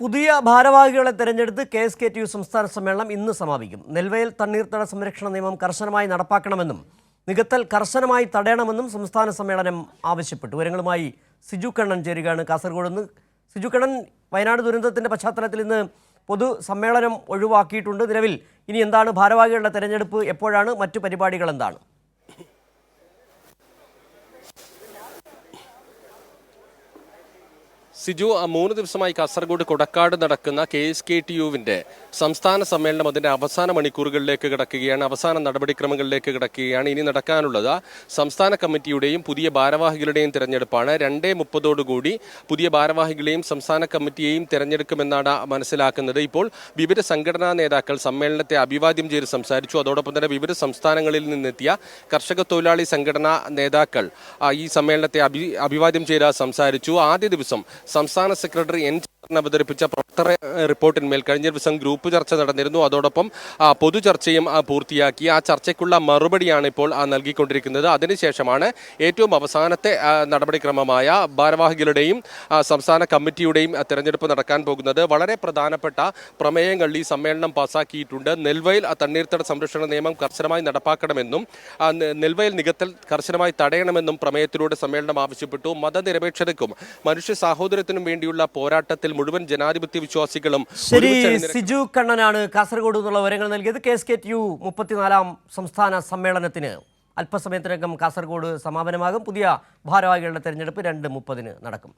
പുതിയ ഭാരവാഹികളെ തെരഞ്ഞെടുത്ത് KSKTU സംസ്ഥാന സമ്മേളനം ഇന്ന് സമാപിക്കും. നെൽവയൽ തണ്ണീർത്തട സംരക്ഷണ നിയമം കർശനമായി നടപ്പാക്കണമെന്നും നികത്തൽ കർശനമായി തടയണമെന്നും സംസ്ഥാന സമ്മേളനം ആവശ്യപ്പെട്ടു. വിവരങ്ങളുമായി സിജു കണ്ണൻ ചേരുകയാണ് കാസർഗോഡ് നിന്ന്. സിജു കണ്ണൻ, വയനാട് ദുരന്തത്തിന്റെ പശ്ചാത്തലത്തിൽ ഇന്ന് പൊതു സമ്മേളനം ഒഴിവാക്കിയിട്ടുണ്ട്. നിലവിൽ ഇനി എന്താണ് ഭാരവാഹികളുടെ തെരഞ്ഞെടുപ്പ് എപ്പോഴാണ്? മറ്റു പരിപാടികൾ എന്താണ്? സിജു, 3 ദിവസമായി കാസർഗോഡ് കൊടക്കാട് നടക്കുന്ന KSKTUവിന്റെ സംസ്ഥാന സമ്മേളനം അതിന്റെ അവസാന മണിക്കൂറുകളിലേക്ക് കിടക്കുകയാണ്. അവസാന നടപടിക്രമങ്ങളിലേക്ക് കിടക്കുകയാണ്. ഇനി നടക്കാനുള്ളത് സംസ്ഥാന കമ്മിറ്റിയുടെയും പുതിയ ഭാരവാഹികളുടെയും തിരഞ്ഞെടുപ്പാണ്. 2:30 പുതിയ ഭാരവാഹികളെയും സംസ്ഥാന കമ്മിറ്റിയെയും തിരഞ്ഞെടുക്കുമെന്നാണ് മനസ്സിലാക്കുന്നത്. ഇപ്പോൾ വിവിധ സംഘടനാ നേതാക്കൾ സമ്മേളനത്തെ അഭിവാദ്യം ചെയ്ത് സംസാരിച്ചു. അതോടൊപ്പം തന്നെ വിവിധ സംസ്ഥാനങ്ങളിൽ നിന്നെത്തിയ കർഷക തൊഴിലാളി സംഘടനാ നേതാക്കൾ ഈ സമ്മേളനത്തെ അഭിവാദ്യം ചെയ്ത് സംസാരിച്ചു. ആദ്യ ദിവസം സംസ്ഥാന സെക്രട്ടറി N അവതരിപ്പിച്ച പ്രവർത്തന റിപ്പോർട്ടിന്മേൽ കഴിഞ്ഞ ദിവസം ഗ്രൂപ്പ് ചർച്ച നടന്നിരുന്നു. അതോടൊപ്പം പൊതുചർച്ചയും പൂർത്തിയാക്കി. ആ ചർച്ചയ്ക്കുള്ള മറുപടിയാണ് ഇപ്പോൾ നൽകിക്കൊണ്ടിരിക്കുന്നത്. അതിനുശേഷമാണ് ഏറ്റവും അവസാനത്തെ നടപടിക്രമമായ ഭാരവാഹികളുടെയും സംസ്ഥാന കമ്മിറ്റിയുടെയും തെരഞ്ഞെടുപ്പ് നടക്കാൻ പോകുന്നത്. വളരെ പ്രധാനപ്പെട്ട പ്രമേയങ്ങൾ ഈ സമ്മേളനം പാസാക്കിയിട്ടുണ്ട്. നെൽവയൽ തണ്ണീർത്തട സംരക്ഷണ നിയമം കർശനമായി നടപ്പാക്കണമെന്നും നെൽവയൽ നികത്തൽ കർശനമായി തടയണമെന്നും പ്രമേയത്തിലൂടെ സമ്മേളനം ആവശ്യപ്പെട്ടു. മതനിരപേക്ഷതയ്ക്കും മനുഷ്യ സാഹോദര്യത്തിനും വേണ്ടിയുള്ള പോരാട്ടത്തിൽ മുഴുവൻ ജനാധിപത്യ വിശ്വാസികളും. ശരി, സിജു കണ്ണനാണ് കാസർഗോഡ് നിന്നുള്ള വിവരങ്ങൾ നൽകിയത്. KSKTU 34ാം സംസ്ഥാന സമ്മേളനത്തിന് അല്പസമയത്തിനകം കാസർഗോഡ് സമാപനമാകും. പുതിയ ഭാരവാഹികളുടെ തെരഞ്ഞെടുപ്പ് 2:30 നടക്കും.